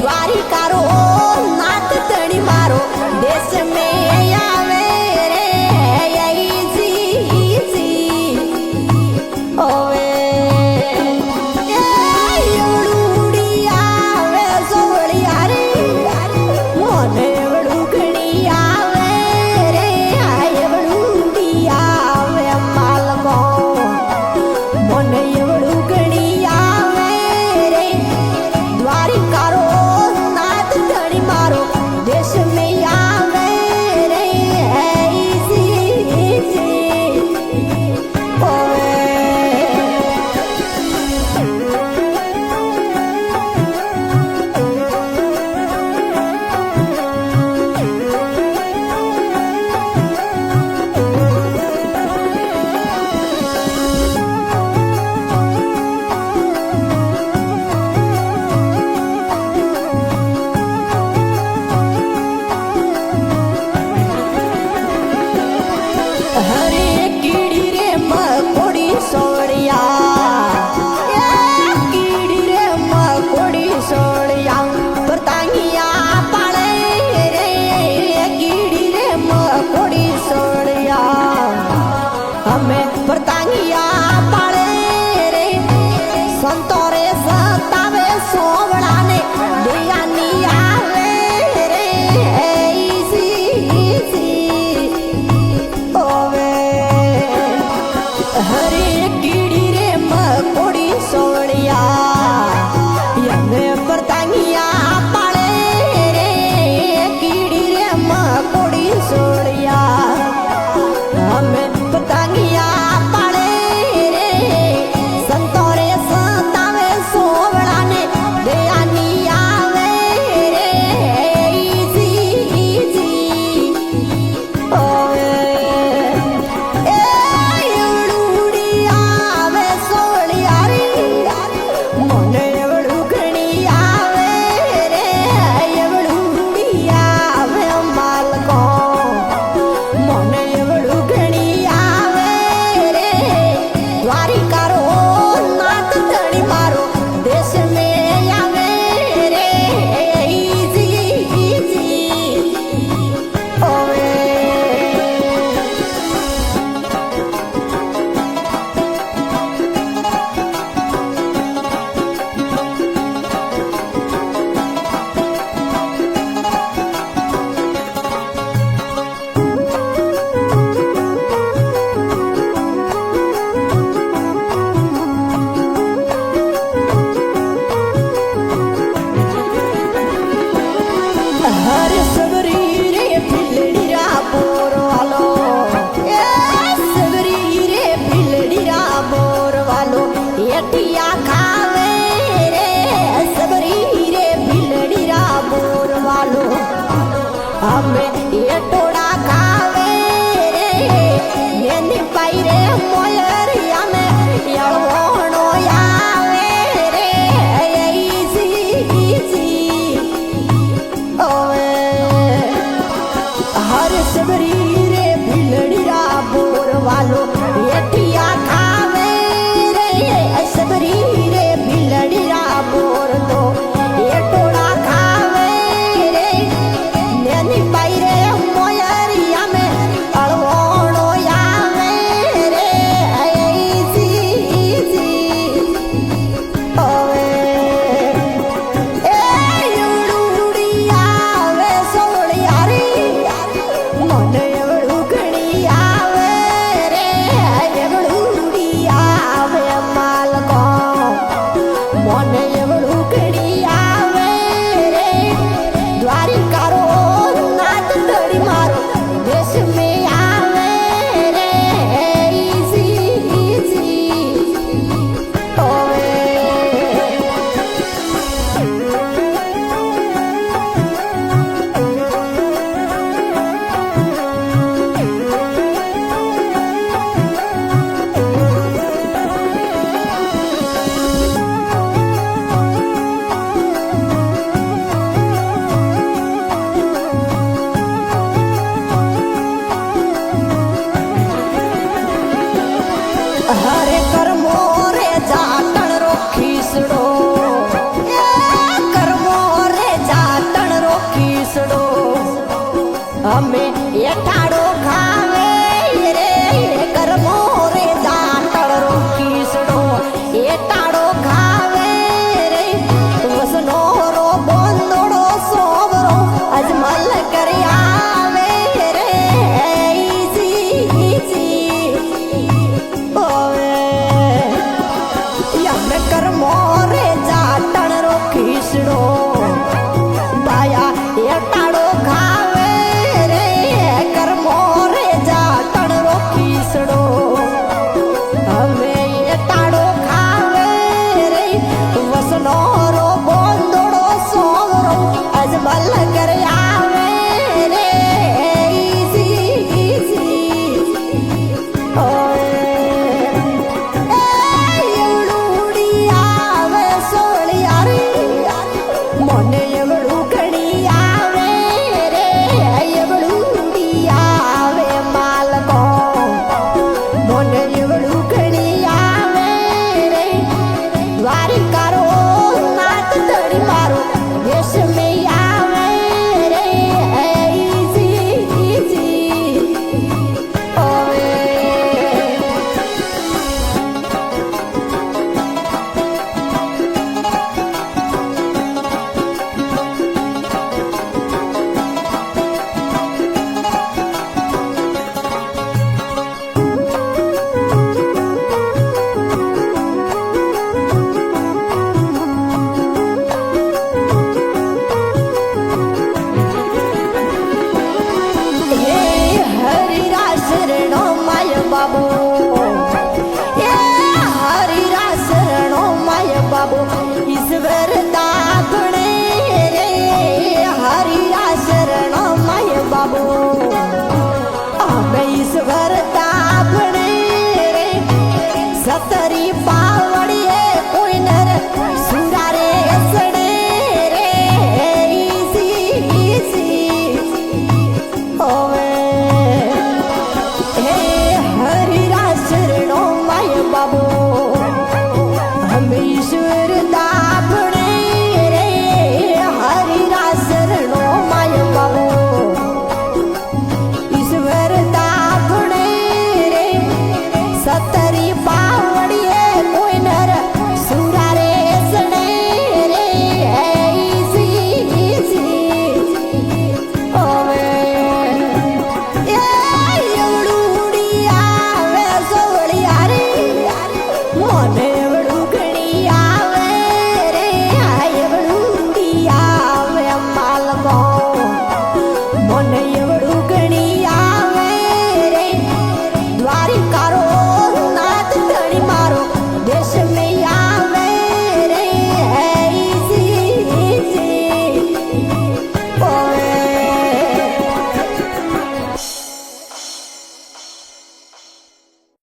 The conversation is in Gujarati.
દ્વારિકારો નાથ ધણી મારો દેશ મેં આવે રે જી જી ઓવે એવડુડી આવે સોવળી હારી મોને એવડું ઘણી આવે રે એવડુડી આવે માલમો મોને એવડું ઘણી આવે રે દ્વારિકારો નાથ ધણી મારો દેશ મેં આવે રે જી જી ઓવે હરે કીડી રે મકોડી સોળિયા કીડી રે મકોડી સોળિયા પરતાંગિયા પાળે રે કીડી રે મકોડી સોળિયા અમે પરતાંગિયા પાળે રે સંતો રે સતાવે સોવડાને દયાની આવે રે જી ઓવે હરે કીડી રે મકોડી સોળિયા યમે પરતાંગિયા પાળે રે કીડી રે મકોડી સોળિયા અમે પરતાંગિયા પાળે રે સંતો રે સતાવે સોવડાને દયાની આવે રે જી જી ઓવે એવડુડી આવે સોળિયારી મને એવડું ઘણી આવે રે એવડુડી આવે માલકો મને એવડું ઘણી આવે રે દ્વારિકારો નાથ ધણી મારો દેશ મેં આવે રે જી જી ઓવે હરે સબરી રે ભીલડી રા બોરવાલો સબરી રે ભીલડી રા બોરવાલો એટિયા ખાવે રે સબરી રે ભીલડી રા બોરવાલો અમે એટોડા ખાવે રે નેની પાઈ રે મોયર અમે યળવણો આવે રે જી જી ઓવે હરે સબરી રે ભીલડી રા બોરવાલો એટિયા ખાવે રે સબરી રે ભીલડી રા બોરતો એટોડા ખાવે રે નેની પાઈ રે મોય અમે એઠાડો ખાવે રે કરમો રે દાંતળ રો ખીસડો એટાડો ખાવે રે વસનો રો બોંદોડો સોવરો અજમલ કરી આવે રે ઈસી ઓવે યમ કરમો રે દાંતળ રો ખીસડો બાયા એટાડો ખાવે રે કરમો રે દાંતળ રો ખીસડો હવે એટાડો ખાવે રે વસનો રો બોંદોડો સોવરો અજમલ કરી આવે રે ઈસી ઓય એવડુડી આવે સોળિયા રે મને